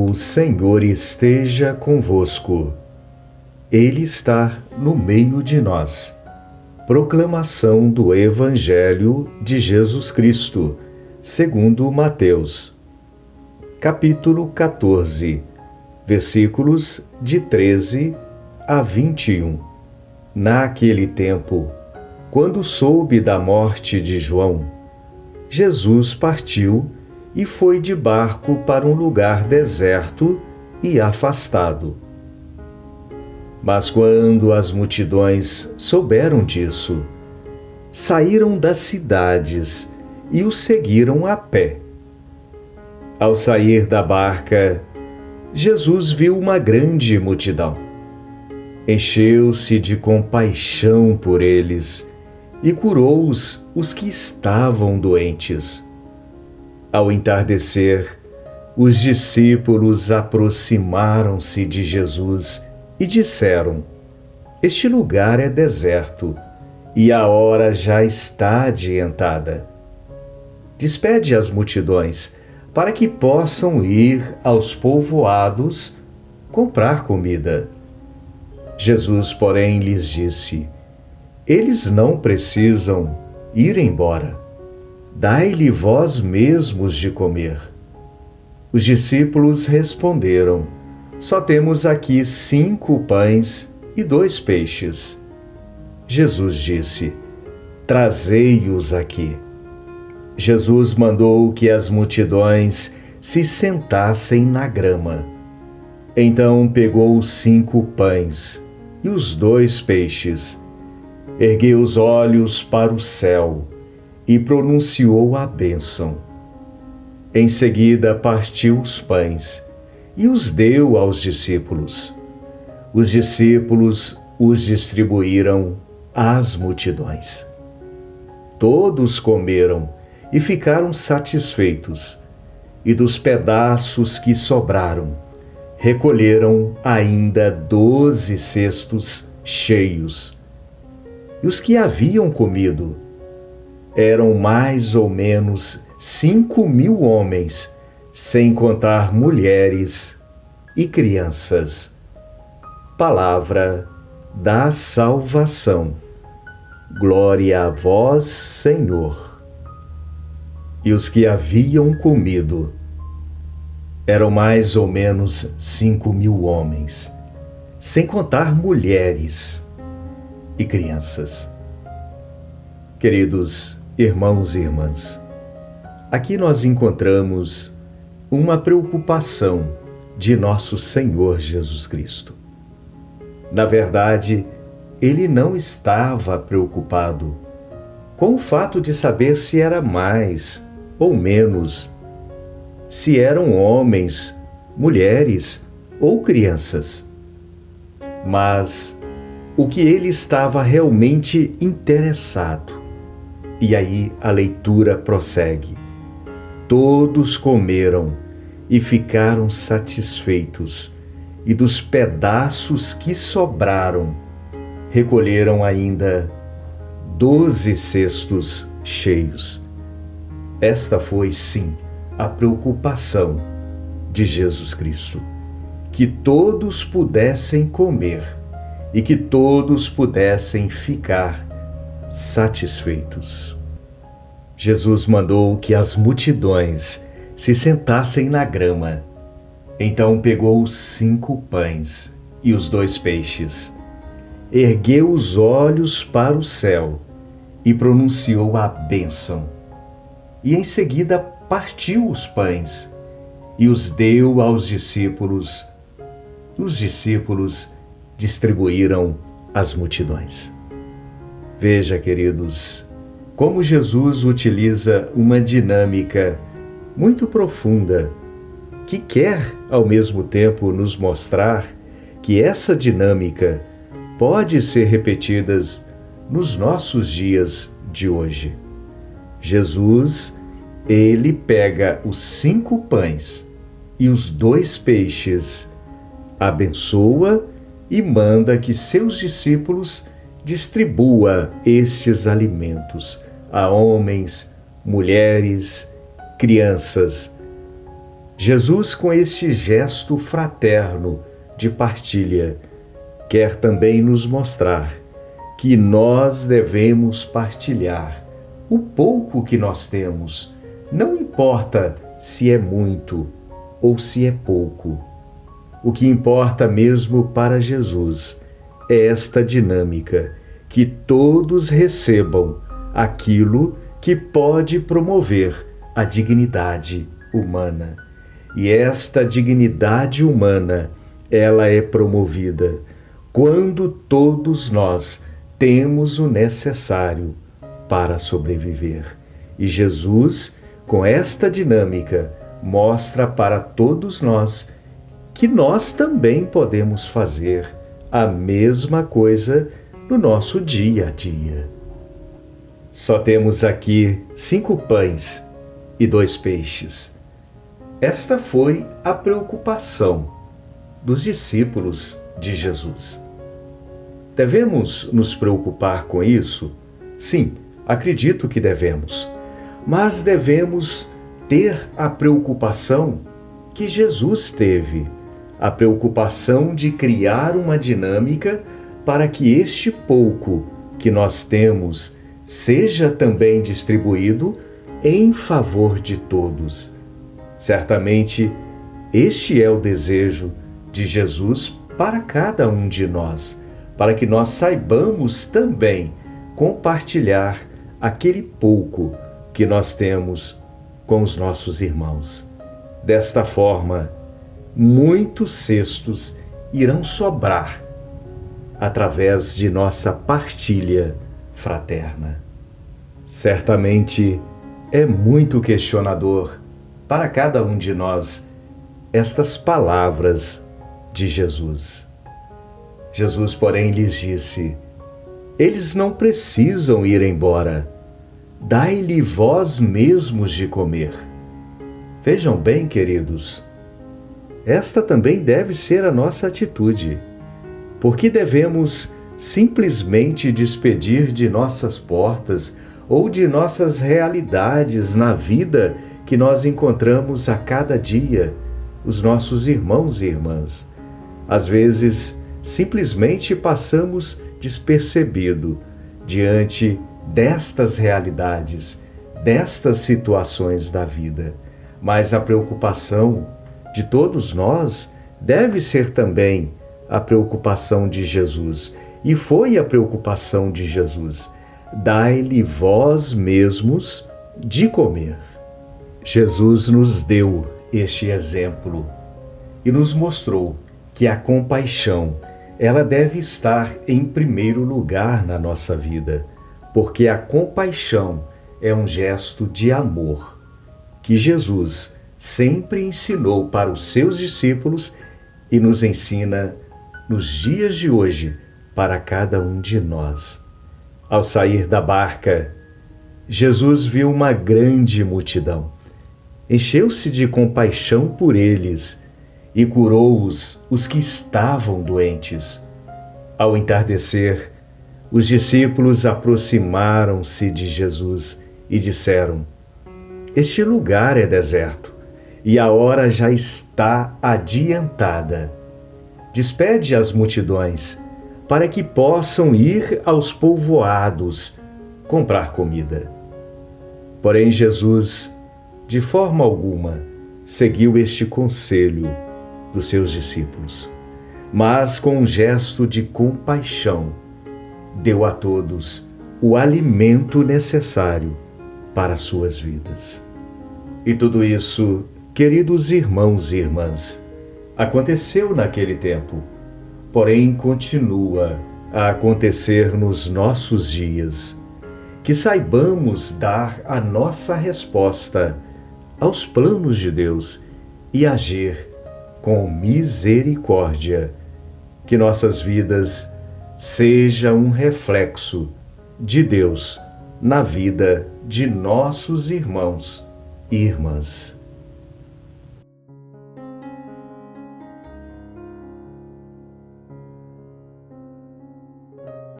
O Senhor esteja convosco. Ele está no meio de nós. Proclamação do Evangelho de Jesus Cristo, segundo Mateus. Capítulo 14, versículos de 13 a 21. Naquele tempo, quando soube da morte de João, Jesus partiu e foi de barco para um lugar deserto e afastado. Mas quando as multidões souberam disso, saíram das cidades e o seguiram a pé. Ao sair da barca, Jesus viu uma grande multidão. Encheu-se de compaixão por eles e curou os que estavam doentes. Ao entardecer, os discípulos aproximaram-se de Jesus e disseram: Este lugar é deserto e a hora já está adiantada. Despede as multidões para que possam ir aos povoados comprar comida. Jesus, porém, lhes disse: Eles não precisam ir embora. Dai-lhe vós mesmos de comer. Os discípulos responderam: Só temos aqui 5 pães e 2 peixes. Jesus disse: Trazei-os aqui. Jesus mandou que as multidões se sentassem na grama. Então pegou os 5 pães e os 2 peixes, ergueu os olhos para o céu e pronunciou a bênção. Em seguida partiu os pães e os deu aos discípulos. Os discípulos os distribuíram às multidões. Todos comeram e ficaram satisfeitos, e dos pedaços que sobraram, recolheram ainda 12 cestos cheios. E os que haviam comido eram mais ou menos 5.000 homens, sem contar mulheres e crianças. Palavra da salvação. Glória a vós, Senhor. E os que haviam comido eram mais ou menos 5.000 homens, sem contar mulheres e crianças. Queridos irmãos e irmãs, aqui nós encontramos uma preocupação de nosso Senhor Jesus Cristo. Na verdade, ele não estava preocupado com o fato de saber se era mais ou menos, se eram homens, mulheres ou crianças. Mas o que ele estava realmente interessado. E aí a leitura prossegue. Todos comeram e ficaram satisfeitos, e dos pedaços que sobraram, recolheram ainda 12 cestos cheios. Esta foi, sim, a preocupação de Jesus Cristo, que todos pudessem comer e que todos pudessem ficar satisfeitos. Jesus mandou que as multidões se sentassem na grama. Então pegou os 5 pães e os 2 peixes, ergueu os olhos para o céu e pronunciou a bênção. E em seguida partiu os pães e os deu aos discípulos. Os discípulos distribuíram às multidões. Veja, queridos, como Jesus utiliza uma dinâmica muito profunda que quer, ao mesmo tempo, nos mostrar que essa dinâmica pode ser repetida nos nossos dias de hoje. Jesus, ele pega os 5 pães e os 2 peixes, abençoa e manda que seus discípulos distribua estes alimentos a homens, mulheres, crianças. Jesus, com este gesto fraterno de partilha, quer também nos mostrar que nós devemos partilhar o pouco que nós temos, não importa se é muito ou se é pouco. O que importa mesmo para Jesus é esta dinâmica, que todos recebam aquilo que pode promover a dignidade humana. E esta dignidade humana, ela é promovida quando todos nós temos o necessário para sobreviver. E Jesus, com esta dinâmica, mostra para todos nós que nós também podemos fazer a mesma coisa no nosso dia a dia. Só temos aqui 5 pães e 2 peixes. Esta foi a preocupação dos discípulos de Jesus. Devemos nos preocupar com isso? Sim, acredito que devemos. Mas devemos ter a preocupação que Jesus teve, a preocupação de criar uma dinâmica para que este pouco que nós temos seja também distribuído em favor de todos. Certamente, este é o desejo de Jesus para cada um de nós, para que nós saibamos também compartilhar aquele pouco que nós temos com os nossos irmãos. Desta forma, muitos cestos irão sobrar através de nossa partilha fraterna. Certamente é muito questionador para cada um de nós estas palavras de Jesus. Jesus, porém, lhes disse: eles não precisam ir embora, dai-lhe vós mesmos de comer. Vejam bem, queridos, esta também deve ser a nossa atitude. Porque devemos simplesmente despedir de nossas portas ou de nossas realidades na vida que nós encontramos a cada dia os nossos irmãos e irmãs. Às vezes, simplesmente passamos despercebido diante destas realidades, destas situações da vida. Mas a preocupação de todos nós deve ser também a preocupação de Jesus. E foi a preocupação de Jesus: dai-lhe vós mesmos de comer. Jesus nos deu este exemplo e nos mostrou que a compaixão, ela deve estar em primeiro lugar na nossa vida, porque a compaixão é um gesto de amor que Jesus sempre ensinou para os seus discípulos e nos ensina nos dias de hoje para cada um de nós. Ao sair da barca, Jesus viu uma grande multidão. Encheu-se de compaixão por eles e curou-os, os que estavam doentes. Ao entardecer, os discípulos aproximaram-se de Jesus e disseram: este lugar é deserto e a hora já está adiantada. Despede as multidões para que possam ir aos povoados comprar comida. Porém, Jesus, de forma alguma, seguiu este conselho dos seus discípulos, mas com um gesto de compaixão, deu a todos o alimento necessário para suas vidas. E tudo isso, queridos irmãos e irmãs, aconteceu naquele tempo, porém continua a acontecer nos nossos dias. Que saibamos dar a nossa resposta aos planos de Deus e agir com misericórdia. Que nossas vidas sejam um reflexo de Deus na vida de nossos irmãos e irmãs.